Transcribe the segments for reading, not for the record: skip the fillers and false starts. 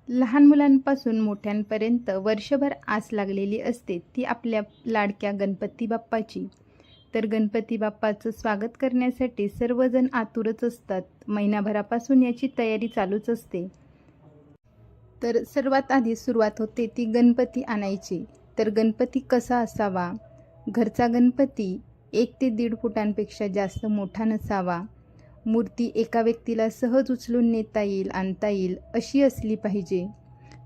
लहान मुलांपासून मोठ्यांपर्यंत वर्षभर आस लागलेली असते ती आपल्या लाडक्या गणपती बाप्पाची। तर गणपती बाप्पाचं स्वागत करण्यासाठी सर्वजण आतुरच असतात। महिनाभरापासून याची तयारी चालूच असते। तर सर्वात आधी सुरुवात होते ती गणपती आणायची। तर गणपती कसा असावा? घरचा गणपती 1 ते 1.5 फुटांपेक्षा जास्त मोठा नसावा। मूर्ती एका व्यक्तीला सहज उचलून नेता येईल, आणता येईल अशी असली पाहिजे।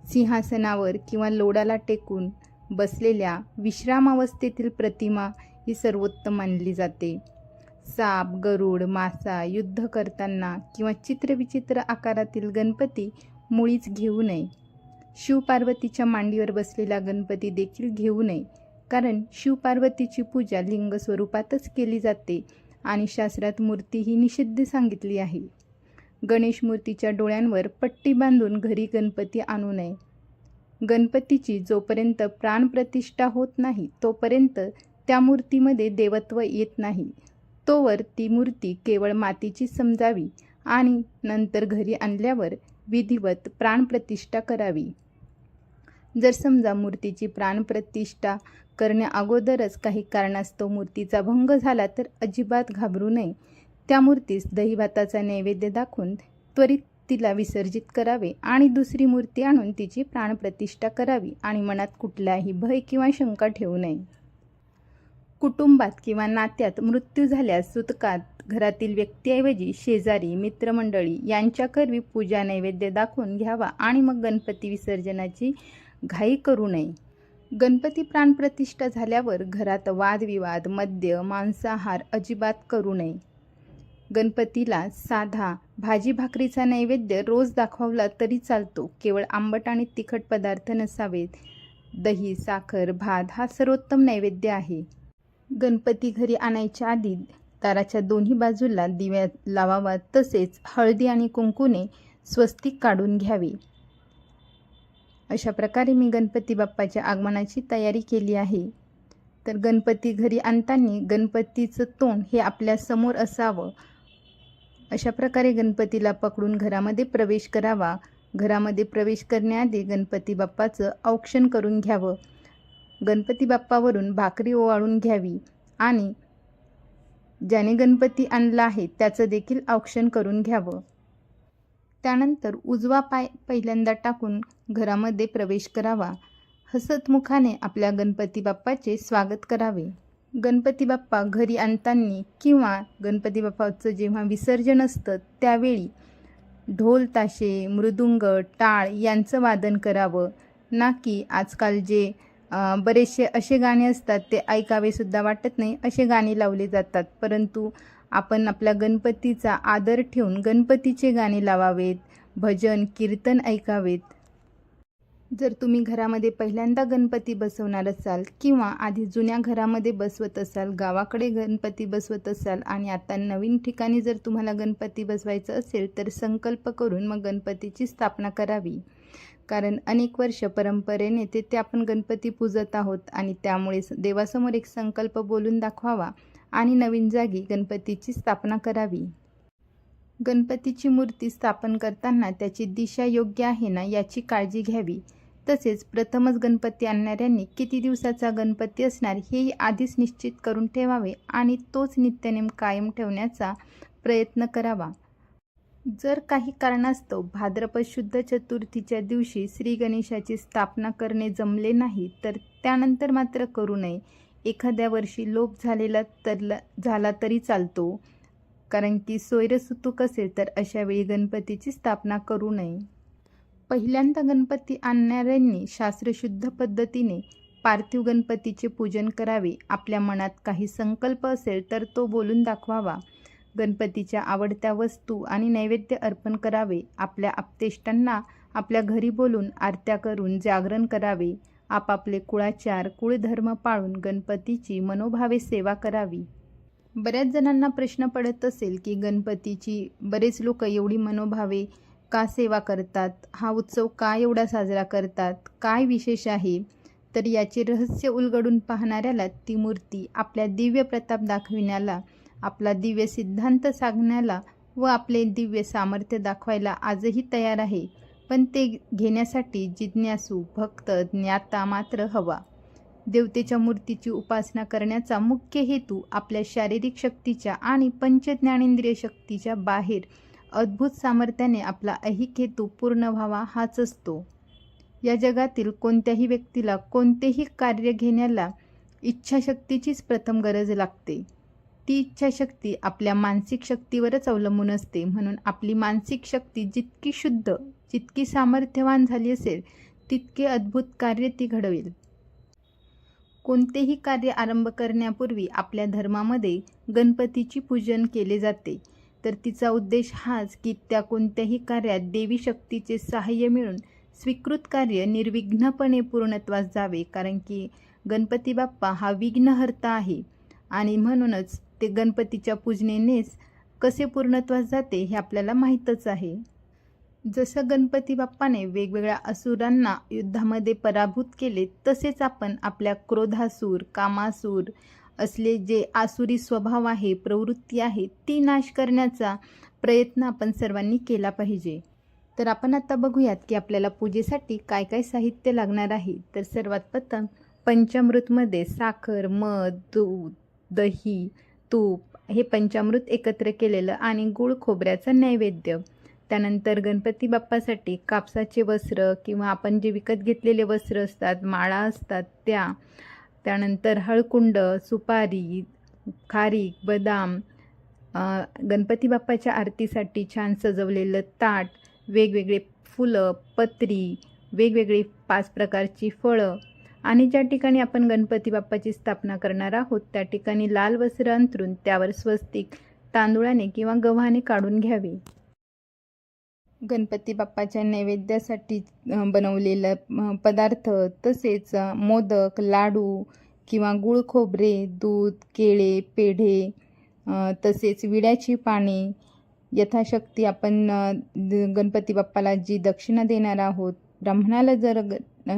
सिंहासनावर किंवा लोडाला टेकून बसलेल्या विश्रामावस्थेतील प्रतिमा ही सर्वोत्तम मानली जाते। साप, गरुड, मासा, युद्ध करताना किंवा चित्रविचित्र आकारातील गणपती मुळीच घेऊ नये। शिवपार्वतीच्या मांडीवर बसलेला गणपती देखील घेऊ नये, कारण शिवपार्वतीची पूजा लिंग स्वरूपातच केली जाते आणि शास्त्रात मूर्ती ही निषिद्ध सांगितली आहे। गणेश मूर्तीच्या डोळ्यांवर पट्टी बांधून घरी गणपती आणू नये। गणपतीची जोपर्यंत प्राणप्रतिष्ठा होत नाही तोपर्यंत त्या मूर्तीमध्ये देवत्व येत नाही। तोवर ती मूर्ती केवळ मातीची समजावी आणि नंतर घरी आणल्यावर विधिवत प्राणप्रतिष्ठा करावी। जर समजा मूर्तीची प्राणप्रतिष्ठा करण्या अगोदरच काही कारणास्तव मूर्तीचा भंग झाला तर अजिबात घाबरू नये। त्या मूर्तीस दहीभाताचा नैवेद्य दाखवून त्वरित तिला विसर्जित करावे आणि दुसरी मूर्ती आणून तिची प्राणप्रतिष्ठा करावी आणि मनात कुठलाही भय किंवा शंका ठेवू नये। कुटुंबात किंवा नात्यात मृत्यू झाल्यास सुतकात घरातील व्यक्तीऐवजी शेजारी, मित्रमंडळी यांच्याकरवी पूजा नैवेद्य दाखवून घ्यावा आणि मग गणपती विसर्जनाची घाई करू नये। गणपती प्राणप्रतिष्ठा झाल्यावर घरात वादविवाद, मद्य, मांसाहार अजिबात करू नये। गणपतीला साधा भाजी भाकरीचा नैवेद्य रोज दाखवला तरी चालतो। केवळ आंबट आणि तिखट पदार्थ नसावेत। दही, साखर, भात हा सर्वोत्तम नैवेद्य आहे। गणपती घरी आणायच्या आधी दाराच्या दोन्ही बाजूला दिवा लावावा, तसेच हळदी आणि कुंकूने स्वस्तिक काढून घ्यावे। अशा प्रकारे मी गणपती बाप्पाच्या आगमनाची तयारी केली आहे। तर गणपती घरी आणताना गणपतीचं तोंड हे आपल्या समोर असावं। अशा प्रकारे गणपतीला पकडून घरामध्ये प्रवेश करावा। घरामध्ये प्रवेश करण्याआधी गणपती बाप्पाचं औक्षण करून घ्यावं। गणपती बाप्पावरून भाकरी ओवाळून घ्यावी आणि ज्याने गणपती आणला आहे त्याचं देखील औक्षण करून घ्यावं। त्यानंतर उजवा पाय पहिल्यांदा टाकून घरामध्ये प्रवेश करावा। हसतमुखाने आपल्या गणपती बाप्पाचे स्वागत करावे। गणपती बाप्पा घरी आणताना किंवा गणपती बाप्पाचं जेव्हा विसर्जन असतं त्यावेळी ढोल, ताशे, मृदुंग, टाळ यांचं वादन करावं, ना की आजकाल जे बरेचसे असे गाणे असतात ते ऐकावेसुद्धा वाटत नाही असे गाणे लावले जातात। परंतु आपण आपल्या गणपतीचा आदर ठेवून गणपतीचे गाणे लावावेत, भजन कीर्तन ऐकावेत। जर तुम्ही घरामध्ये पहिल्यांदा गणपती बसवणार असाल किंवा आधी जुन्या घरामध्ये बसवत असाल, गावाकडे गणपती बसवत असाल आणि आता नवीन ठिकाणी जर तुम्हाला गणपती बसवायचं असेल तर संकल्प करून मग गणपतीची स्थापना करावी। कारण अनेक वर्ष परंपरेने ते आपण गणपती पूजत आहोत आणि त्यामुळे देवासमोर एक संकल्प बोलून दाखवावा आणि नवीन जागी गणपतीची स्थापना करावी। गणपतीची मूर्ती स्थापन करताना त्याची दिशा योग्य आहे ना याची काळजी घ्यावी। तसेच प्रथमच गणपती आणणाऱ्यांनी किती दिवसाचा गणपती असणार हे आधीच निश्चित करून ठेवावे आणि तोच नित्यनेम कायम ठेवण्याचा प्रयत्न करावा। जर काही कारणास्तव भाद्रपद शुद्ध चतुर्थीच्या दिवशी श्री गणेशाची स्थापना करणे जमले नाही तर त्यानंतर मात्र करू नये। एखाद्या वर्षी लोप झाला तरी चालतो। कारण की सोयरसुतूक असेल तर अशा वेळी गणपतीची स्थापना करू नये. पहिल्यांदा गणपती आणणाऱ्यांनी शास्त्रशुद्ध पद्धतीने पार्थिव गणपतीचे पूजन करावे. आपल्या मनात काही संकल्प असेल तर तो बोलून दाखवावा. गणपतीच्या आवडत्या वस्तू आणि नैवेद्य अर्पण करावे. आपल्या आप्तेष्टांना आपल्या घरी बोलून आरत्या करून जागरण करावे. आपापले कुळाचार कुळधर्म पाळून गणपतीची मनोभावे सेवा करावी. बऱ्याच जणांना प्रश्न पडत असेल की गणपतीची बरेच लोक एवढी मनोभावे का सेवा करतात, हा उत्सव का एवढा साजरा करतात, काय विशेष आहे. तर याचे रहस्य उलगडून पाहणाऱ्याला ती मूर्ती आपल्या दिव्य प्रताप दाखविण्याला, आपला दिव्य सिद्धांत सांगण्याला व आपले दिव्य सामर्थ्य दाखवायला आजही तयार आहे. पण ते घेण्यासाठी जिज्ञासू भक्त ज्ञाता मात्र हवा. देवतेच्या मूर्तीची उपासना करण्याचा मुख्य हेतू आपल्या शारीरिक शक्तीच्या आणि पंचज्ञानेंद्रिय शक्तीच्या बाहेर अद्भुत सामर्थ्याने आपला ऐहिक हेतू पूर्ण व्हावा हाच असतो. या जगातील कोणत्याही व्यक्तीला कोणतेही कार्य घेण्याला इच्छाशक्तीचीच प्रथम गरज लागते. ती इच्छाशक्ती आपल्या मानसिक शक्तीवरच अवलंबून असते. म्हणून आपली मानसिक शक्ती जितकी शुद्ध, जितकी सामर्थ्यवान झाली असेल तितके अद्भुत कार्य ती घडवेल. कोणतेही कार्य आरंभ करण्यापूर्वी आपल्या धर्मामध्ये गणपतीची पूजन केले जाते. तर तिचा उद्देश हाच की त्या कोणत्याही कार्यात देवी शक्तीचे सहाय्य मिळून स्वीकृत कार्य निर्विघ्नपणे पूर्णत्वास जावे. कारण की गणपती बाप्पा हा विघ्नहर्ता आहे आणि म्हणूनच ते गणपतीच्या पूजनेनेच कसे पूर्णत्वास जाते हे आपल्याला माहीतच आहे. जसं गणपती बाप्पाने वेगवेगळ्या असुरांना युद्धामध्ये पराभूत केले, तसेच आपण आपल्या क्रोधासूर, कामासूर असले जे आसुरी स्वभाव आहे, प्रवृत्ती आहे, ती नाश करण्याचा प्रयत्न आपण सर्वांनी केला पाहिजे. तर आपण आता बघूयात की आपल्याला पूजेसाठी काय काय साहित्य लागणार आहे. तर सर्वात प्रथम पंचामृतमध्ये साखर, मध, दूध, दही, तूप हे पंचामृत एकत्र केलेलं आणि गूळ खोबऱ्याचा नैवेद्य. त्यानंतर गणपती बाप्पासाठी कापसाचे वस्त्र किंवा आपण जे विकत घेतलेले वस्त्र असतात, माळा असतात त्या. त्यानंतर हळकुंड, सुपारी, खारीक, बदाम, गणपती बाप्पाच्या आरतीसाठी छान सजवलेलं ताट, वेगवेगळे फुलं, पत्री, वेगवेगळी 5 प्रकारची फळं आणि ज्या ठिकाणी आपण गणपती बाप्पाची स्थापना करणार आहोत त्या ठिकाणी लाल वस्त्र अंथरून त्यावर स्वस्तिक तांदूळाने किंवा गव्हाने काढून घ्यावे. गणपती बाप्पाच्या नैवेद्यासाठी बनवलेलं पदार्थ तसेच मोदक, लाडू किंवा गूळ खोबरे, दूध, केळे, पेढे तसेच विड्याची पाने यथाशक्ती आपण गणपती बाप्पाला जी दक्षिणा देणार आहोत, ब्राह्मणाला जर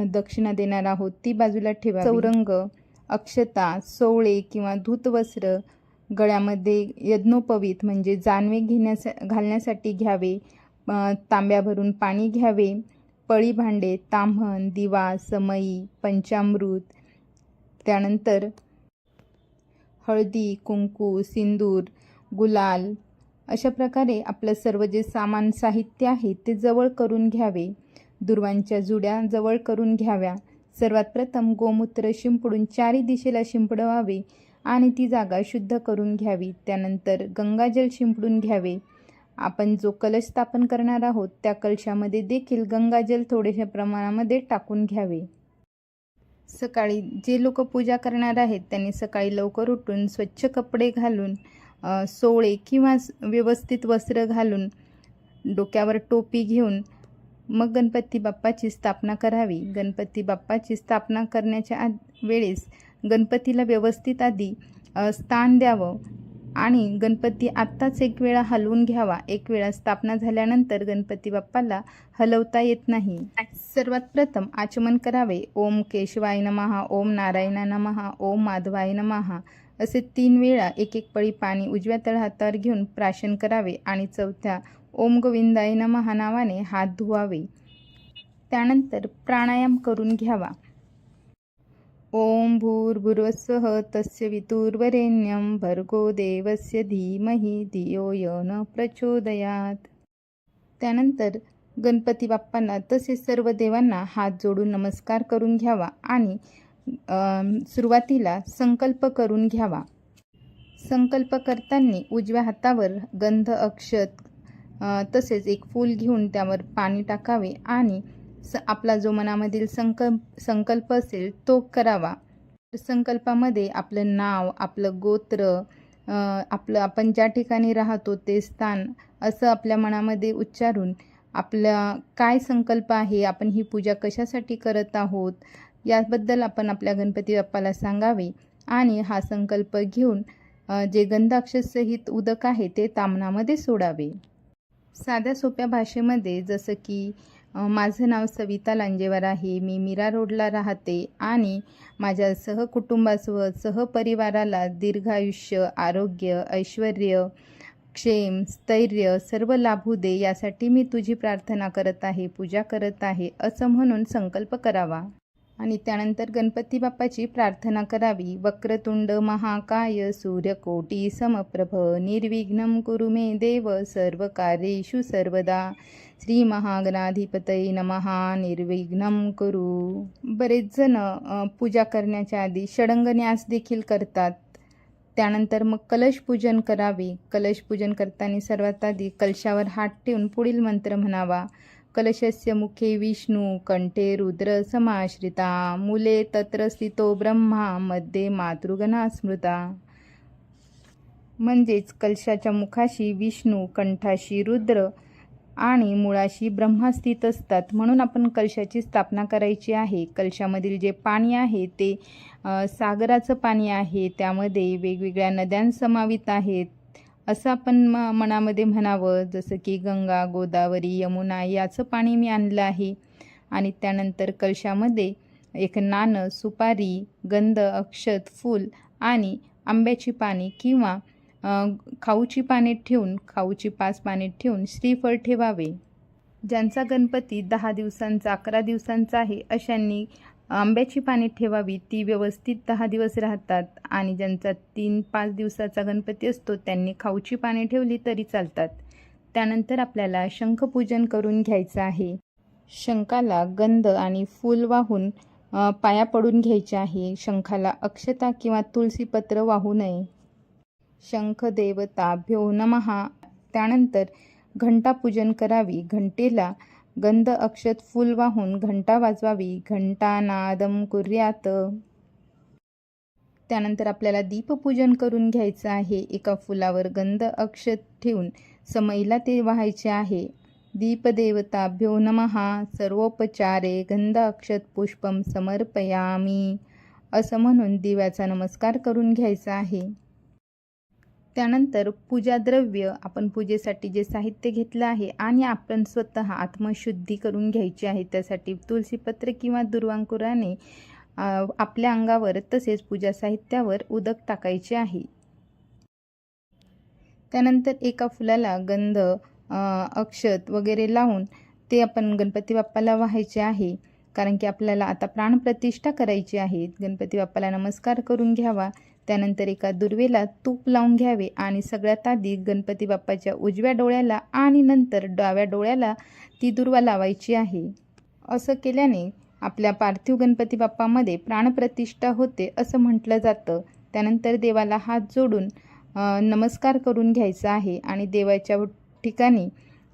दक्षिणा देणार आहोत ती बाजूला ठेवा. चौरंग, अक्षता, सोवळे किंवा धूतवस्त्र गळ्यामध्ये यज्ञोपवीत म्हणजे जानवे घालण्यासाठी घ्यावे. तांब्या भरून पाणी घ्यावे. पळी भांडे, ताम्हण, दिवा, समई, पंचामृत, त्यानंतर हळदी, कुंकू, सिंदूर, गुलाल अशा प्रकारे आपलं सर्व जे सामान साहित्य आहे ते जवळ करून घ्यावे. दुर्वांच्या जुड्या जवळ करून घ्याव्या. सर्वात प्रथम गोमूत्र शिंपडून 4 दिशेला शिंपडवावे आणि ती जागा शुद्ध करून घ्यावी. त्यानंतर गंगाजल शिंपडून घ्यावे. आपण जो कलश स्थापन करणार आहोत त्या कलशामध्ये देखील गंगाजल थोड्याशा प्रमाणामध्ये टाकून घ्यावे. सकाळी जे लोक पूजा करणार आहेत त्यांनी सकाळी लवकर उठून स्वच्छ कपडे घालून, सोवळे किंवा व्यवस्थित वस्त्र घालून, डोक्यावर टोपी घेऊन मग गणपती बाप्पाची स्थापना करावी. गणपती बाप्पाची स्थापना करण्याच्या वेळेस गणपतीला व्यवस्थित आधी स्थान द्यावं आणि गणपती आत्ताच एक वेळा हलवून घ्यावा. एक वेळा स्थापना झाल्यानंतर गणपती बाप्पाला हलवता येत नाही. सर्वात प्रथम आचमन करावे. ओम केशवाय नमः, ओम नारायणा नमः, ओम माधवाय नमः असे 3 वेळा एक पळी पाणी उजव्या तळहातावर घेऊन प्राशन करावे आणि चौथ्या ओम गोविंदाय नमः नावाने हात धुवावे. त्यानंतर प्राणायाम करून घ्यावा. ओम भूर्भुवस्सुः तस्य वितुर्वरेण्यं भर्गो देवस्य धीमहि धियो यो न प्रचोदयात. त्यानंतर गणपती बाप्पांना तसेच सर्व देवांना हात जोडून नमस्कार करून घ्यावा आणि सुरुवातीला संकल्प करून घ्यावा. संकल्प करताना उजव्या हातावर गंध अक्षत तसेच एक फूल घेऊन त्यावर पाणी टाकावे आणि आपला जो मनामधील संकल्प असेल तो करावा. संकल्पामध्ये आपलं नाव, आपलं गोत्र, आपण ज्या ठिकाणी राहतो ते स्थान असं आपल्या मनामध्ये उच्चारून आपला काय संकल्प आहे, आपण ही पूजा कशासाठी करत आहोत याबद्दल आपण आपल्या गणपती बाप्पाला सांगावे आणि हा संकल्प घेऊन जे गंधाक्षरसहित उदक आहे ते तामणामध्ये सोडावे. साध्या सोप्या भाषेमध्ये जसं की माझं नाव सविता लांजेवार आहे, मी मीरा रोडला राहते आणि माझ्या सहकुटुंबासोबत सहपरिवाराला दीर्घायुष्य, आरोग्य, ऐश्वर्य, क्षेम, स्थैर्य सर्व लाभू दे यासाठी मी तुझी प्रार्थना करत आहे, पूजा करत आहे असं म्हणून संकल्प करावा. आणि त्यानंतर गणपती बाप्पाची प्रार्थना करावी. वक्रतुंड महाकाय सूर्यकोटी समप्रभ निर्विघ्नं कुरु मे देव सर्व कार्येषु सर्वदा श्री महागणाधिपतये नमः निर्विघ्नं कुरु. बरेच जण पूजा करण्याच्या आधी षडंगन्यास देखील करतात. त्यानंतर मग कलश पूजन करावे. कलश पूजन करताना सर्वात आधी कलशावर हात ठेवून पुढील मंत्र म्हणावा. कलशस्य मुखे विष्णू कंठे रुद्र समाश्रिता मूले तत्र स्थितो ब्रह्मा मध्ये मातृगणा स्मृता. म्हणजेच कलशाच्या मुखाशी विष्णू, कंठाशी रुद्र आणि मुळाशी ब्रह्मा स्थित असतात, म्हणून आपण कलशाची स्थापना करायची आहे. कलशामधील जे पाणी आहे ते सागराचं पाणी आहे, त्यामध्ये वेगवेगळ्या नद्यां समावित आहेत असं आपण मनामध्ये म्हणावं. जसं की गंगा, गोदावरी, यमुना याचं पाणी मी आणलं आहे. आणि त्यानंतर कलशामध्ये एक नाणं, सुपारी, गंध, अक्षत, फूल आणि आंब्याची पाने किंवा खाऊची पाने ठेवून, खाऊची 5 पाने ठेवून श्रीफळ ठेवावे. ज्यांचा गणपती 10 दिवसांचा, 11 दिवसांचा आहे अशांनी आंब्याची पाने ठेवावी, ती व्यवस्थित 10 दिवस राहतात. आणि ज्यांचा 3-5 दिवसाचा गणपती असतो त्यांनी खाऊची पाने ठेवली तरी चालतात. त्यानंतर आपल्याला शंखपूजन करून घ्यायचं आहे. शंखाला गंध आणि फूल वाहून पाया पडून घ्यायचे आहे. शंखाला अक्षता किंवा तुळशीपत्र वाहू नये. शंख देवताभ्यो नमः. त्यानंतर घंटापूजन करावी. घंटेला गंध अक्षत फूल वाहून घंटा वाजवावी. घंटानादम कुर्यात. त्यानंतर आपल्याला दीपपूजन करून घ्यायचं आहे. एका फुलावर गंध अक्षत ठेवून समईला ते वाहायचे आहे. दीपदेवताभ्यो नमः. सर्वोपचारे गंध अक्षत पुष्पम समर्पयामी असं म्हणून दिव्याचा नमस्कार करून घ्यायचा आहे. त्यानंतर पूजा द्रव्य, आपण पूजेसाठी जे साहित्य घेतलं आहे आणि आपण स्वतः आत्मशुद्धी करून घ्यायची आहे. त्यासाठी तुळशीपत्र किंवा दुर्वांकुराने आपल्या अंगावर तसेच पूजा साहित्यावर उदक टाकायचे आहे. त्यानंतर एका फुलाला गंध, अक्षत वगैरे लावून ते आपण गणपती बाप्पाला वाहायचे आहे. कारण की आपल्याला आता प्राणप्रतिष्ठा करायची आहे. गणपती बाप्पाला नमस्कार करून घ्यावा. त्यानंतर एका दुर्वेला तूप लावून घ्यावे आणि सगळ्यात आधी गणपती बाप्पाच्या उजव्या डोळ्याला आणि नंतर डाव्या डोळ्याला ती दुर्वा लावायची आहे. असं केल्याने आपल्या पार्थिव गणपती बाप्पामध्ये प्राणप्रतिष्ठा होते असं म्हटलं जातं. त्यानंतर देवाला हात जोडून नमस्कार करून घ्यायचा आहे आणि देवाच्या ठिकाणी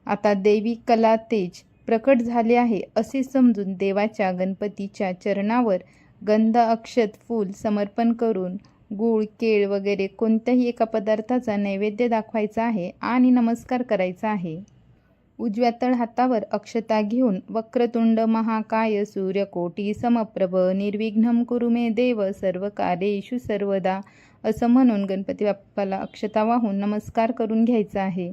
आता दैवी कला तेज प्रकट झाले आहे असे समजून देवाच्या गणपतीच्या चरणावर गंध अक्षत फूल समर्पण करून गूळ, केळ वगैरे कोणत्याही एका पदार्थाचा नैवेद्य दाखवायचा आहे आणि नमस्कार करायचा आहे. उजव्या तळहातावर अक्षता घेऊन वक्रतुंड महाकाय सूर्यकोटी समप्रभ निर्विघ्नं कुरु मे देव सर्व कार्येषु सर्वदा असं म्हणून गणपती बाप्पाला अक्षता वाहून नमस्कार करून घ्यायचा आहे.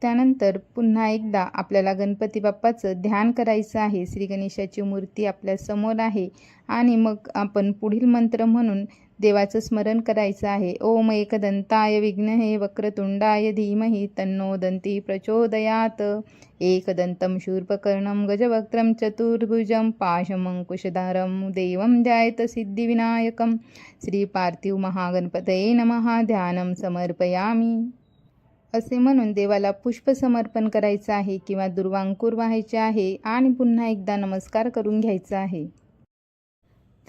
त्यानंतर पुन्हा एकदा आपल्याला गणपती बाप्पाचं ध्यान करायचं आहे. श्री गणेशाची मूर्ती आपल्या समोर आहे आणि मग आपण पुढील मंत्र म्हणून देवाचं स्मरण करायचं आहे. ओम एकदंताय विघ्नहे वक्रतुंडाय धीमहि तन्नो दंती प्रचोदयात. एकदंतं शूर्पकर्णं गजवक्त्रं चतुर्भुजं पाशमंकुशधारं देवं ध्यायेत सिद्धिविनायकं. श्री पार्थिव महागणपतये नमः. ध्यानं समर्पयामी असे म्हणून देवाला पुष्प समर्पण करायचं आहे किंवा दुर्वांकूर व्हायचे आहे आणि पुन्हा एकदा नमस्कार करून घ्यायचा आहे.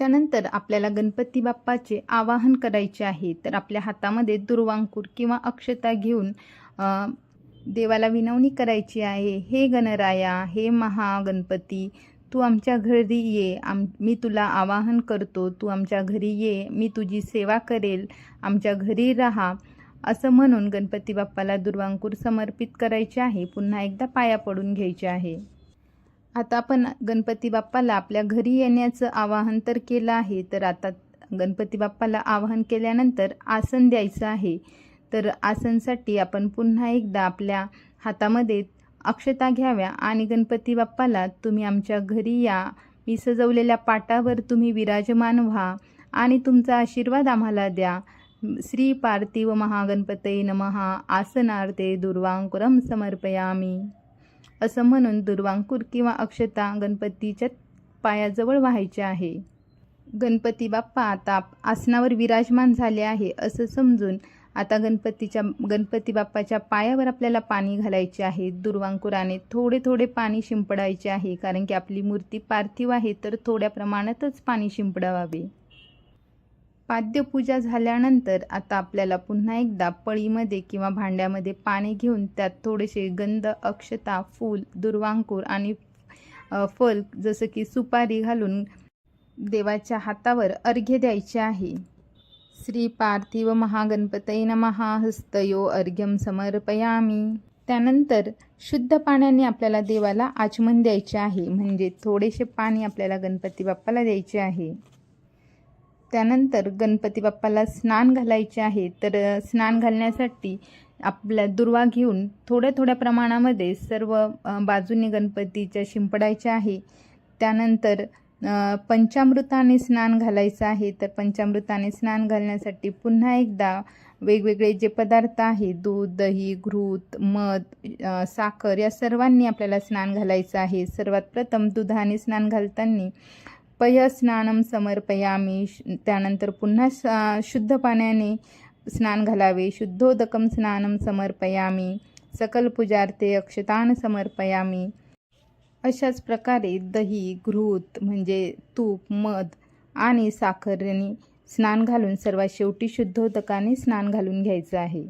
त्यानंतर आपल्याला गणपती बाप्पाचे आवाहन करायचे आहे. तर आपल्या हातामध्ये दुर्वांकूर किंवा अक्षता घेऊन देवाला विनवणी करायची आहे. हे गणराया, हे महागणपती, तू आमच्या घरी ये. मी तुला आवाहन करतो, तू आमच्या घरी ये. मी तुझी सेवा करेल, आमच्या घरी राहा. असं म्हणून गणपती बाप्पाला दुर्वांकूर समर्पित करायचे आहे. पुन्हा एकदा पाया पडून घ्यायचे आहे. आता आपण गणपती बाप्पाला आपल्या घरी येण्याचं आवाहन तर केलं आहे. तर आता गणपती बाप्पाला आवाहन केल्यानंतर आसन द्यायचं आहे. तर आसनसाठी आपण पुन्हा एकदा आपल्या हातामध्ये अक्षता घ्याव्या आणि गणपती बाप्पाला, तुम्ही आमच्या घरी या, मी सजवलेल्या पाटावर तुम्ही विराजमान व्हा आणि तुमचा आशीर्वाद आम्हाला द्या. श्री पार्थिव महागणपतये नमः. आसनार्थे दुर्वांकुरम समर्पयामी. असं म्हणून दुर्वांकूर किंवा अक्षता गणपतीच्या पायाजवळ व्हायचे आहे. गणपती बाप्पा आता आसनावर विराजमान झाले आहे असं समजून आता गणपती बाप्पाच्या पायावर आपल्याला पाणी घालायचे आहे. दुर्वांकुराने थोडे थोडे पाणी शिंपडायचे आहे, कारण की आपली मूर्ती पार्थिव आहे, तर थोड्या प्रमाणातच पाणी शिंपडावे. पाद्यपूजा झाल्यानंतर आता आपल्याला पुन्हा एकदा पळीमध्ये किंवा भांड्यामध्ये पाणी घेऊन त्यात थोडेसे गंध, अक्षता, फूल, दुर्वांकूर आणि फल जसं की सुपारी घालून देवाच्या हातावर अर्घ्य द्यायचे आहे. श्री पार्थिव महागणपतये नमः. हस्तयो अर्घ्यम समर्पयामी. त्यानंतर शुद्ध पाण्याने आपल्याला देवाला आचमन द्यायचे आहे, म्हणजे थोडेसे पाणी आपल्याला गणपती बाप्पाला द्यायचे आहे. त्यानंतर गणपती बाप्पाला स्नान घालायचे आहे. तर स्नान घालण्यासाठी आपल्या दुर्वा घेऊन थोड्या थोड्या प्रमाणामध्ये सर्व बाजूने गणपतीच्या शिंपडायचे आहे. त्यानंतर पंचामृताने स्नान घालायचं आहे. तर पंचामृताने स्नान घालण्यासाठी पुन्हा एकदा वेगवेगळे जे पदार्थ आहेत, दूध, दही, घृत, मध, साखर, या सर्वांनी आपल्याला स्नान घालायचं आहे. सर्वात प्रथम दुधाने स्नान घालताना पय स्नानम समर्पयामी. त्यानंतर पुन्हा शुद्ध पाण्याने स्नान घालावे. शुद्धोदकम स्नानम समर्पयामी. सकल पूजार्थे अक्षतान समर्पयामी. अशाच प्रकारे दही, घृत म्हणजे तूप, मध आणि साखरेने स्नान घालून सर्वात शेवटी शुद्धोदकाने स्नान घालून घ्यायचं आहे.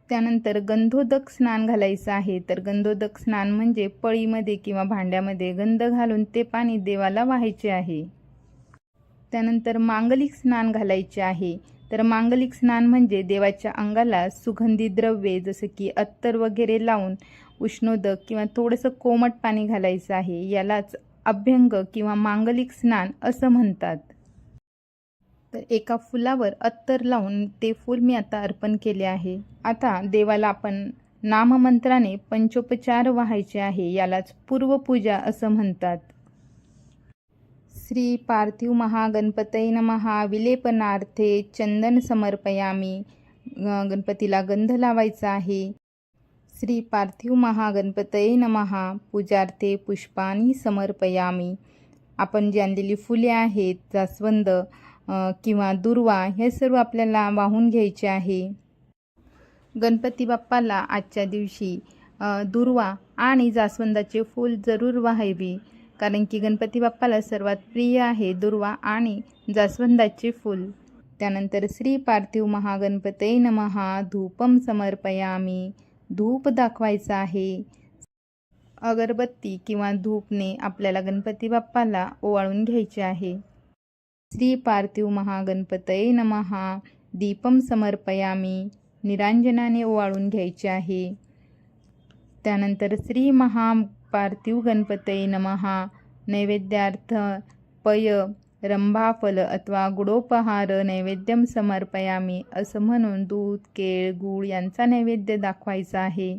त्यानंतर गंधोदक स्नान घालायचं आहे. तर गंधोदक स्नान म्हणजे पळीमध्ये किंवा भांड्यामध्ये गंध घालून ते पाणी देवाला वाहायचे आहे. त्यानंतर मांगलिक स्नान घालायचे आहे. तर मांगलिक स्नान म्हणजे देवाच्या अंगाला सुगंधी द्रव्ये जसं की अत्तर वगैरे लावून उष्णोदक किंवा थोडंसं कोमट पाणी घालायचं आहे. यालाच अभ्यंग किंवा मांगलिक स्नान असं म्हणतात. तर एका फुलावर अत्तर लावून ते फूल मी आता अर्पण केले आहे. आता देवाला आपण नाममंत्राने पंचोपचार वाहायचे आहे. यालाच पूर्वपूजा असं म्हणतात. श्री पार्थिव महागणपतये नमः. विलेपनार्थे चंदन समर्पयामी. गणपतीला गंध लावायचा आहे. श्री पार्थिव महागणपतये नमः. पूजार्थे पुष्पाणी समर्पयामी. आपण जी आणलेली फुले आहेत, जास्वंद किंवा दुर्वा, हे सर्व आपल्याला वाहून घ्यायचे आहे. गणपती बाप्पाला आजच्या दिवशी दुर्वा आणि जास्वंदाचे फूल जरूर वाहावी, कारण की गणपती बाप्पाला सर्वात प्रिय आहे दुर्वा आणि जास्वंदाचे फूल. त्यानंतर श्री पार्थिव महागणपतये नमः. धूपम समर्पयामी. धूप दाखवायचा आहे. अगरबत्ती किंवा धूपने आपल्याला गणपती बाप्पाला ओवाळून घ्यायचे आहे. श्री पार्थिव महागणपतये नमः. दीपम समर्पयामी. निरांजनाने ओवाळून घ्यायचे आहे. त्यानंतर श्री महापार्थिव गणपतये नमः. नैवेद्यार्थ पय, रंभाफल अथवा गुडोपहार नैवेद्यम समर्पयामी. असं म्हणून दूध, केळ, गूळ यांचा नैवेद्य दाखवायचा आहे.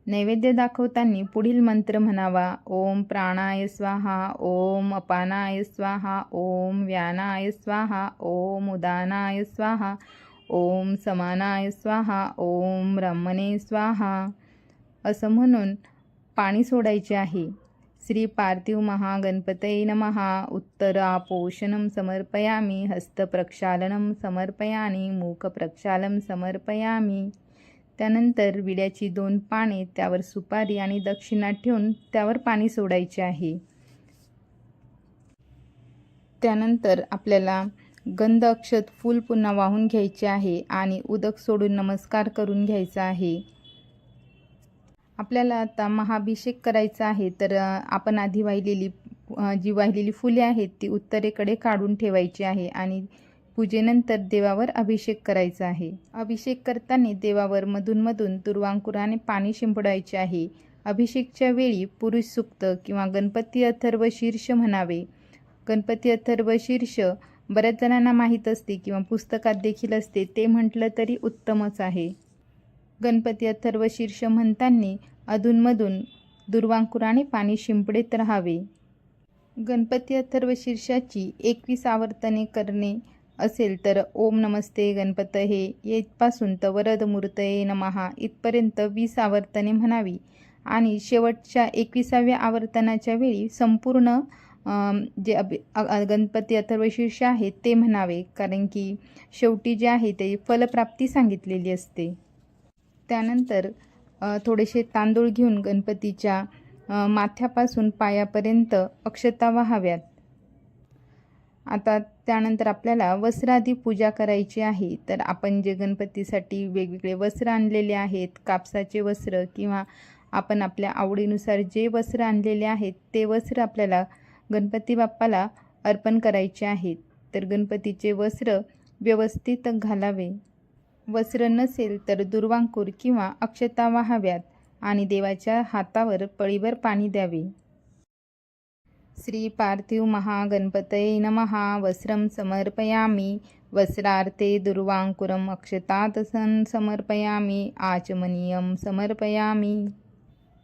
नैवेद्य दाखवताना पुढील मंत्र म्हणावा. ओम प्राणाय स्वाहा. ओम अपानाय स्वाहा. ओम व्यानाय स्वाहा. ओम उदानाय स्वाहा. ओम समानाय स्वाहा. ओम ब्रह्मणे स्वाहा. असं म्हणून पाणी सोडायचे आहे. श्री पार्थिव महागणपतये नमः. उत्तरापोषणम समर्पयामी. हस्तप्रक्षालनम समर्पयामी. मुखप्रक्षालनम समर्पयामी. त्यानंतर विड्याची 2 पाने, त्यावर सुपारी आणि दक्षिणा ठेवून त्यावर पाणी सोडायचे आहे. त्यानंतर आपल्याला गंध अक्षत फूल पुन्हा वाहून घ्यायचे आहे आणि उदक सोडून नमस्कार करून घ्यायचा आहे. आपल्याला आता महाअभिषेक करायचा आहे, तर आपण आधी वाहिलेली फुले आहेत ती उत्तरेकडे काढून ठेवायची आहे आणि पूजेनंतर देवावर अभिषेक करायचा आहे. अभिषेक करताना देवावर मधून दुर्वांकुराने पाणी शिंपडायचे आहे. अभिषेकच्या वेळी पुरुष सूक्त किंवा गणपती अथर्व शीर्ष म्हणावे. गणपती अथर्व शीर्ष बऱ्याच जणांना माहीत असते किंवा पुस्तकात देखील असते, ते म्हटलं तरी उत्तमच आहे. गणपती अथर्व शीर्ष म्हणताना अधूनमधून दुर्वांकुराने पाणी शिंपडत राहावे. गणपती अथर्व शीर्षाची 21 आवर्तने करणे असेल तर ओम नमस्ते गणपतये येथपासून तर वरदमूर्तये नमः इथपर्यंत 20 आवर्तने म्हणावी आणि शेवटच्या 21व्या आवर्तनाच्या वेळी संपूर्ण जे गणपती अथर्व शीर्ष आहे ते म्हणावे, कारण की शेवटी जे आहे ते फलप्राप्ती सांगितलेली असते. त्यानंतर थोडेसे तांदूळ घेऊन गणपतीच्या माथ्यापासून पायापर्यंत अक्षता वाहाव्यात. आता त्यानंतर आपल्याला वस्त्रादी पूजा करायची आहे. तर आपण जे गणपतीसाठी वेगवेगळे वस्त्र आणलेले आहेत, कापसाचे वस्त्र किंवा आपण आपल्या आवडीनुसार जे वस्त्र आणलेले आहेत ते वस्त्र आपल्याला गणपती बाप्पाला अर्पण करायचे आहेत. तर गणपतीचे वस्त्र व्यवस्थित घालावे. वस्त्र नसेल तर दुर्वांकूर किंवा अक्षता वाहाव्यात आणि देवाच्या हातावर पळीभर पाणी द्यावे. श्री पार्थिव महागणपतये नमः वस्त्रं समर्पयामि वस्त्रार्थे दुर्वांकुरम अक्षतात समर्पयामि आचमनीयम समर्पयामि.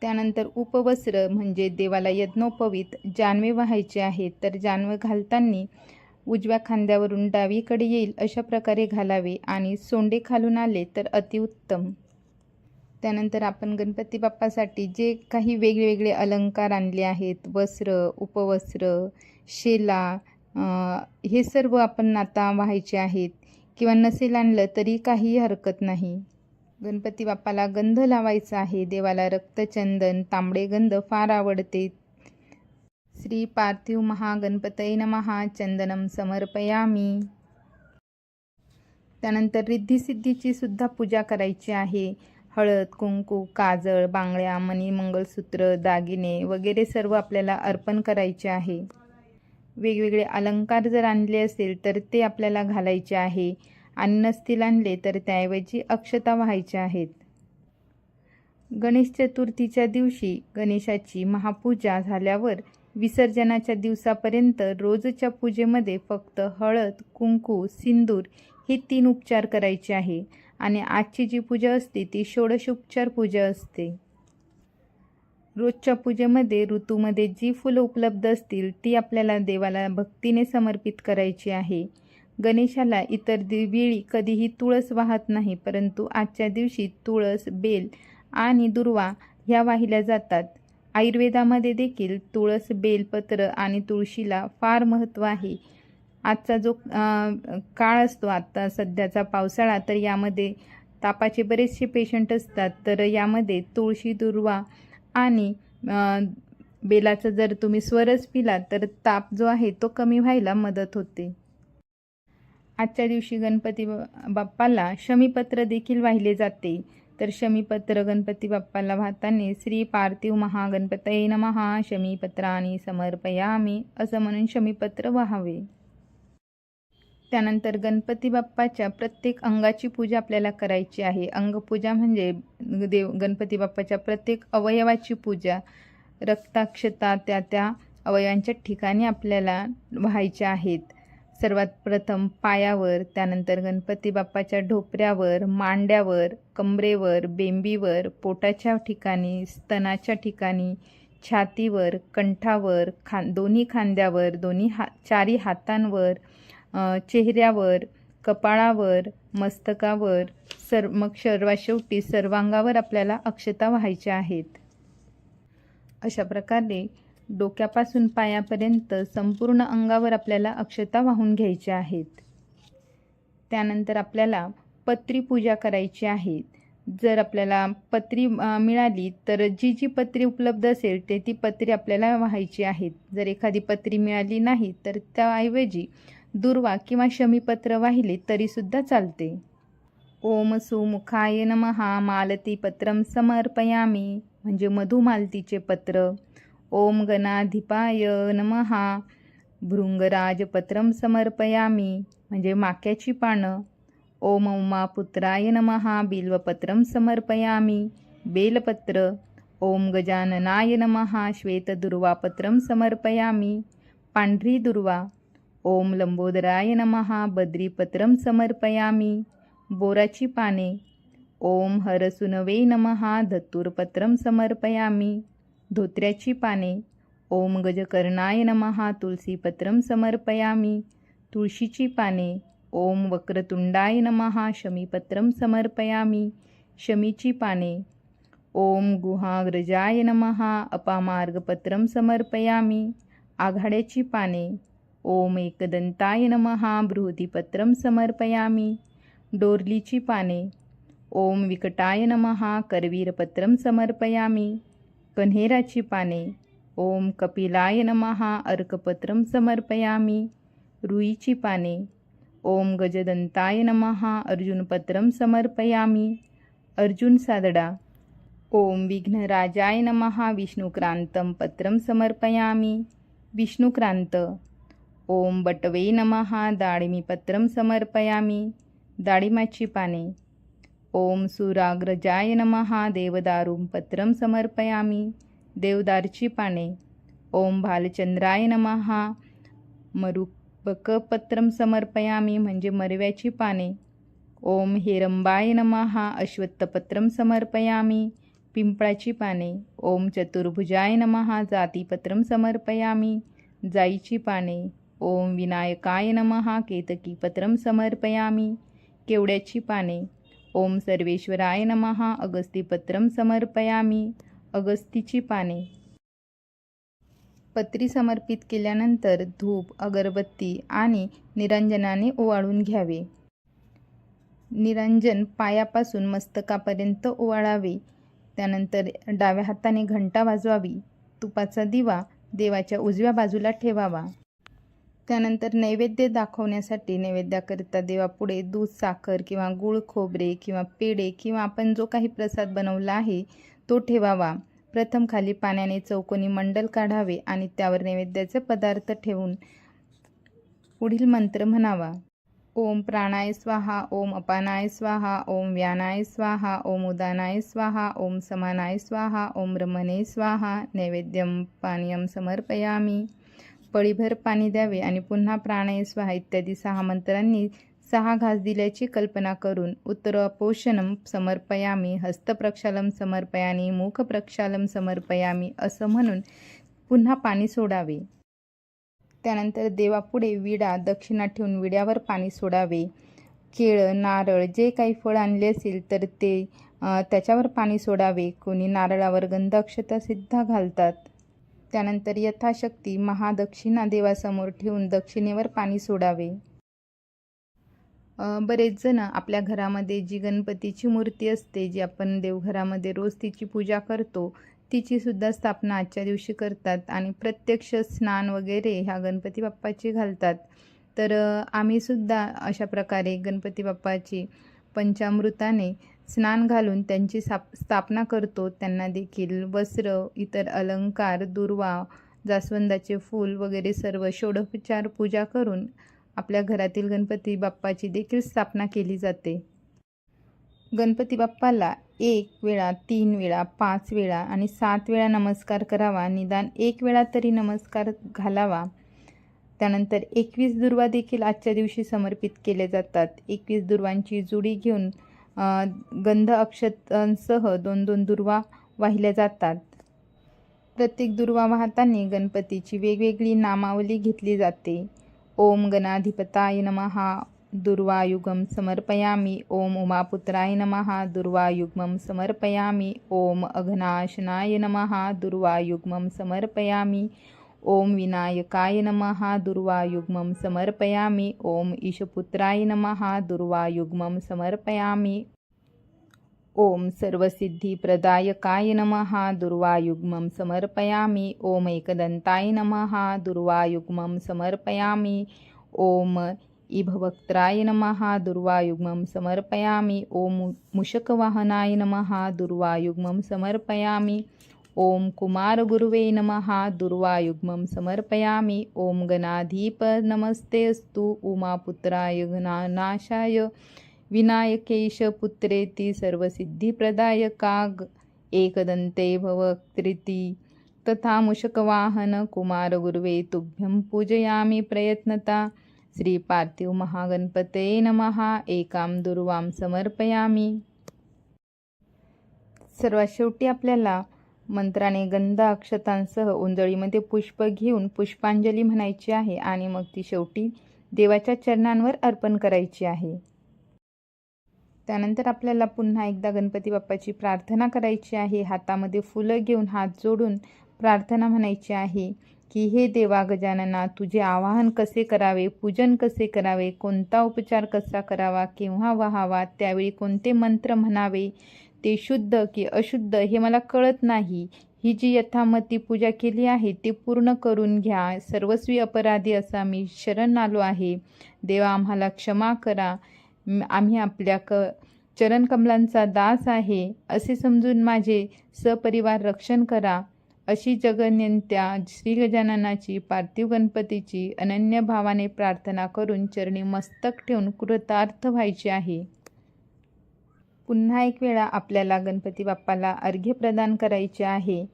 त्यानंतर उपवस्त्र म्हणजे देवाला यज्ञोपवीत जानवे व्हायचे आहेत. तर जानवे घालताना उजव्या खांद्यावरून डावीकडे येईल अशा प्रकारे घालावे आणि सोंडे खालून आले तर अतिउत्तम. त्यानंतर आपण गणपती बाप्पासाठी जे काही वेगवेगळे अलंकार आणले आहेत, वस्त्र, उपवस्त्र, शेला, हे सर्व आपण आता व्हायचे आहेत किंवा नसेल आणलं तरी काही हरकत नाही. गणपती बाप्पाला गंध लावायचा आहे. देवाला रक्तचंदन, तांबडे गंध फार आवडते. श्री पार्थिव महागणपतये नमः चंदनम समर्पयामि. त्यानंतर रिद्धिसिद्धीची सुद्धा पूजा करायची आहे. हळद, कुंकू, काजळ, बांगड्या, मणी, मंगळसूत्र, दागिने वगैरे सर्व आपल्याला अर्पण करायचे आहे. वेगवेगळे अलंकार जर आणले असेल तर ते आपल्याला घालायचे आहे आणि नसतील आणले तर त्याऐवजी अक्षता व्हायच्या आहेत. गणेश चतुर्थीच्या दिवशी गणेशाची महापूजा झाल्यावर विसर्जनाच्या दिवसापर्यंत रोजच्या पूजेमध्ये फक्त हळद, कुंकू, सिंदूर हे 3 उपचार करायचे आहे आणि आजची जी पूजा असते ती षोडशोपचार पूजा असते. रोजच्या पूजेमध्ये ऋतूमध्ये जी फुलं उपलब्ध असतील ती आपल्याला देवाला भक्तीने समर्पित करायची आहे. गणेशाला इतर वेळी कधीही तुळस वाहत नाही, परंतु आजच्या दिवशी तुळस, बेल आणि दुर्वा ह्या वाहिल्या जातात. आयुर्वेदामध्ये देखील तुळस, बेलपत्र आणि तुळशीला फार महत्त्व आहे. आजचा जो काळ असतो, आता सध्याचा पावसाळा, तर यामध्ये तापाचे बरेचसे पेशंट असतात. तर यामध्ये तुळशी, दुर्वा आणि बेलाचं जर तुम्ही स्वरस पिला तर ताप जो आहे तो कमी व्हायला मदत होते. आजच्या दिवशी गणपती बाप्पाला शमीपत्र देखील वाहिले जाते. तर शमीपत्र गणपती बाप्पाला वाहताना श्री पार्थिव महागणपतये नमः शमीपत्राणी समर्पयामि असं म्हणून शमीपत्र वाहावे. त्यानंतर गणपती बाप्पाच्या प्रत्येक अंगाची पूजा आपल्याला करायची आहे. अंगपूजा म्हणजे गणपती बाप्पाच्या प्रत्येक अवयवाची पूजा. रक्ताक्षता त्या अवयवांच्या ठिकाणी आपल्याला व्हायच्या आहेत. सर्वात प्रथम पायावर, त्यानंतर गणपती बाप्पाच्या ढोपऱ्यावर, मांड्यावर, कमरेवर, बेंबीवर, पोटाच्या ठिकाणी, स्तनाच्या ठिकाणी, छातीवर, कंठावर, दोन्ही खांद्यावर, चारी हातांवर, चेहऱ्यावर, कपाळावर, मस्तकावर, मग सर्वात शेवटी सर्वांगावर आपल्याला अक्षता व्हायच्या आहेत. अशा प्रकारे डोक्यापासून पायापर्यंत संपूर्ण अंगावर आपल्याला अक्षता वाहून घ्यायच्या आहेत. त्यानंतर आपल्याला पत्री पूजा करायची आहे. जर आपल्याला पत्री मिळाली तर जी जी पत्री उपलब्ध असेल ती पत्री आपल्याला वाहायची आहेत. जर एखादी पत्री मिळाली नाही तर त्याऐवजी दुर्वा किंवा शमीपत्र वाहिले तरीसुद्धा चालते. ओम सुमुखाय नमः मालतीपत्रं समर्पयामी म्हणजे मधुमालतीचे पत्र. ओम गणाधिपाय नमः भृंगराजपत्रं समर्पयामी म्हणजे माक्याची पानं. ओम उमापुत्राय नमः बिल्वपत्रं समर्पयामी बेलपत्र. ओम गजाननाय नमः श्वेतदुर्वापत्रं समर्पयामी पांढरी दुर्वा. ओम लंबोदराय नमः बद्रीपत्रं समर्पयामी बोराची पाने. ओम हरसुनवे नमः धतुरपत्रं समर्पयामी धोत्र्याची पाने. ओम गजकर्णाय नमः तुलसीपत्रं समर्पयामी तुळशीची पाने. ओम वक्रतुंडाय नमः शमीपत्रं समर्पयामी शमीची पाने. ओम गुहाग्रजाय नमः अपामार्गपत्रं समर्पयामी आघाड्याची पाने. ओम एकदंताय नमः बृहतीपत्रं समर्पयामी डोरलीची पाने. ओम विकटाय नमः करवीरपत्रं समर्पयामी कन्हेराची पाने. ओम कपिलाय नमः अर्कपत्रं समर्पयामी रुईची पाने. ओम गजदंताय नमः अर्जुनपत्रं समर्पयामी अर्जुन सादडा. ओम विघ्नराजाय नमः विष्णुक्रांतं पत्रं समर्पयामी विष्णुक्रांत. ओम बटवे नमः दाडिमीपत्रं समर्पयामी दाडिमाची पाने. ओम सुराग्रजाय नमः देवदारुं पत्रं समर्पयामी देवदारची पाने. ओम भालचंद्राय नमः मरुबकपत्रं समर्पयामी म्हणजे मरव्याची पाने. ओम हेरंबाय नमः अश्वत्थपत्रं समर्पयामी पिंपळाची पाने. ओम चतुर्भुजाय नमः जातीपत्रं समर्पयामी जाईची पाने. ओम विनायकाय नमः केतकीपत्रं समर्पयामी केवड्याची पाने. ओम सर्वेश्वराय नमः अगस्तीपत्रं समर्पयामी अगस्तीची पाने. पत्री समर्पित केल्यानंतर धूप अगरबत्ती आणि निरंजनाने ओवाळून घ्यावे. निरंजन पायापासून मस्तकापर्यंत ओवाळावे. त्यानंतर डाव्या हाताने घंटा वाजवावी. तुपाचा दिवा देवाच्या उजव्या बाजूला ठेवावा. त्यानंतर नैवेद्य दाखवण्यासाठी नैवेद्याकरिता देवापुढे दूध साखर किंवा गूळ खोबरे किंवा पेढे किंवा आपण जो काही प्रसाद बनवला आहे तो ठेवावा. प्रथम खाली पाण्याने चौकोनी मंडल काढावे आणि त्यावर नैवेद्याचे पदार्थ ठेवून पुढील मंत्र म्हणावा. ओम प्राणाय स्वाहा ओम अपानाय स्वाहा ओम व्यानाय स्वाहा ओम उदानाय स्वाहा ओम समानाय स्वाहा ओम ब्रह्मणे स्वाहा. नैवेद्यम पानीयम समर्पयामी. पळीभर पाणी द्यावे आणि पुन्हा प्राणाय स्वाहा इत्यादी 6 मंत्रांनी 6 घास दिल्याची कल्पना करून उत्तरपोषणम समर्पयामी हस्तप्रक्षालम समर्पयामी मुखप्रक्षालम समर्पयामी असं म्हणून पुन्हा पाणी सोडावे. त्यानंतर देवापुढे विडा दक्षिणा ठेवून विड्यावर पाणी सोडावे. केळं नारळ जे काही फळ आणले असेल तर ते त्याच्यावर पाणी सोडावे. कोणी नारळावर गंध अक्षता सुद्धा घालतात. त्यानंतर यथाशक्ती महादक्षिणा देवासमोर ठेवून दक्षिणेवर पाणी सोडावे. बरेच जण आपल्या घरामध्ये जी गणपतीची मूर्ती असते जी आपण देवघरामध्ये रोज तिची पूजा करतो तिची सुद्धा स्थापना आजच्या दिवशी करतात आणि प्रत्यक्ष स्नान वगैरे ह्या गणपती बाप्पाची घालतात. तर आम्ही सुद्धा अशा प्रकारे गणपती बाप्पाची पंचामृताने स्नान घालून त्यांची स्थापना करतो. त्यांना देखील वस्त्र इतर अलंकार दुर्वा जास्वंदाचे फूल वगैरे सर्व षोडोपचार पूजा करून आपल्या घरातील गणपती बाप्पाची देखील स्थापना केली जाते. गणपती बाप्पाला 1 वेळा 3 वेळा 5 वेळा आणि 7 वेळा नमस्कार करावा. निदान 1 वेळा तरी नमस्कार घालावा. त्यानंतर 21 दुर्वा देखील आजच्या दिवशी समर्पित केले जातात. 21 दुर्वांची जुडी घेऊन गंध अक्षतांसह 2-2 दुर्वा वाहिल्या जातात. प्रत्येक दुर्वा वाहताना गणपतीची वेगवेगळी नामावली घेतली जाते. ओम गणाधिपताय नमः दुर्वायुगम समर्पयामी. ओम उमापुत्राय नमः दुर्वायुग्मं समर्पयामी. ओम अघनाशनाय नमः दुर्वायुग्मं समर्पयामी. ओम विनायकाय नमः दुर्वायुग्मं समर्पयामी. ओम ईशपुत्राय नमः दुर्वायुग्मं समर्पयामी. ओम सर्वसिद्धिप्रदायकाय नमः दुर्वायुग्मं समर्पयामि. ओम एकदंताय नमः दुर्वायुग्मं समर्पयामि. ओम इभवक्त्राय नमः दुर्वायुग्मं समर्पयामि. ओम मूषकवाहनाय नमः दुर्वायुग्मं समर्पयामि. ओम कुमारगुरुवे नमः दुर्वायुग्मं समर्पयामि. ओम गणाधीप नमस्ते अस्तु. उमापुत्राय गणानाशाय विनायकेश पुत्रेति सर्वसिद्धिप्रदायका एकदन्ते भवक्त्रिति तथा मूषकवाहन कुमारगुरुवे तुभ्यं पूजयामि प्रयत्नता. श्री पार्थिव महागणपते नमः. एकां दुर्वां समर्पयामि. सर्वात शेवटी आपल्याला मंत्राने गंध अक्षतांसह ओंजळीमध्ये पुष्प घेऊन पुष्पांजली म्हणायची आहे आणि मग ती शेवटी देवाच्या चरणांवर अर्पण करायची आहे. त्यानंतर आपल्याला पुन्हा एकदा गणपती बाप्पाची प्रार्थना करायची आहे. हातामध्ये फुलं घेऊन हात जोडून प्रार्थना म्हणायची आहे की हे देवा गजानना, तुझे आवाहन कसे करावे, पूजन कसे करावे, कोणता उपचार कसा करावा, केव्हा व्हावा, त्यावेळी कोणते मंत्र म्हणावे, ते शुद्ध की अशुद्ध हे मला कळत नाही. ही जी यथामती पूजा केली आहे ती पूर्ण करून घ्या. सर्वस्वी अपराधी असा मी शरण आलो आहे. देवा आम्हाला क्षमा करा. आम्ही आपल्या चरणकमलांचा दास आहे असे समजून माझे सपरिवार रक्षण करा. अशी जगन्यंत्या श्री गजाननाची पार्थिव गणपतीची अनन्य भावाने प्रार्थना करून चरणी मस्तक ठेवून कृतार्थ व्हायचे आहे. पुन्हा एक वेळा आपल्याला गणपती बाप्पाला अर्घ्य प्रदान करायचे आहे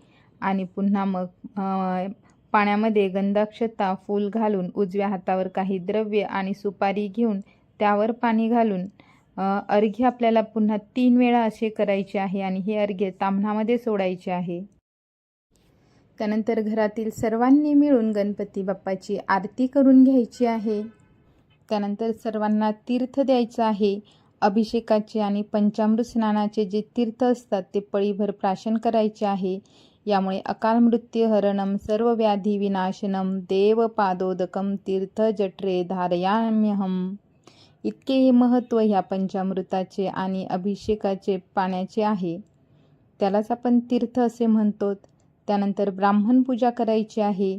आणि पुन्हा मग पाण्यामध्ये गंधाक्षता फूल घालून उजव्या हातावर काही द्रव्य आणि सुपारी घेऊन त्यावर पाणी घालून अर्घ्य आपल्याला पुन्हा 3 वेळा असे करायचे आहे आणि हे अर्घ्य ताम्हणामध्ये सोडायचे आहे. त्यानंतर घरातील सर्वांनी मिळून गणपती बाप्पाची आरती करून घ्यायची आहे. त्यानंतर सर्वांना तीर्थ द्यायचं आहे. अभिषेकाचे आणि पंचामृत स्नानाचे जे तीर्थ असतात ते पळीभर प्राशन करायचे आहे. यामुळे अकाल मृत्यू हरणम सर्व व्याधी विनाशनम देव पादोदकम तीर्थ जठरे धारयाम्यहम. इतके हे महत्त्व ह्या पंचामृताचे आणि अभिषेकाचे पाण्याचे आहे. त्यालाच आपण तीर्थ असे म्हणतो. त्यानंतर ब्राह्मण पूजा करायची आहे.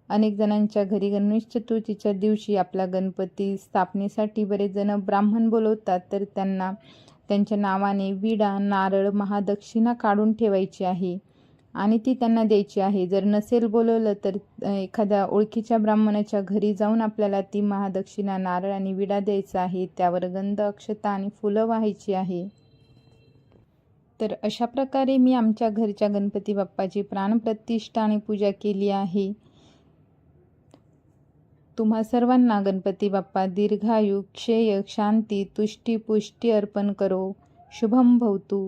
अनेक जणांच्या घरी गणेश चतुर्थीच्या दिवशी आपला गणपती स्थापनेसाठी बरेच जण ब्राह्मण बोलवतात, तर त्यांना त्यांच्या नावाने विडा, नारळ, महादक्षिणा काढून ठेवायची आहे आणि ती त्यांना द्यायची आहे. जर नसेल बोलवलं तर एखाद्या ओळखीच्या ब्राह्मणाच्या घरी जाऊन आपल्याला ती महादक्षिणा, नारळ आणि विडा द्यायचा आहे. त्यावर गंध, अक्षता आणि फुलं वाहायची आहे. तर अशा प्रकारे मी आमच्या घरच्या गणपती बाप्पाची प्राणप्रतिष्ठा आणि पूजा केली आहे. तुम्हा सर्वांना गणपती बाप्पा दीर्घायु, क्षेय, शांती, तुष्टी, पुष्टी अर्पण करो. शुभम भवतु.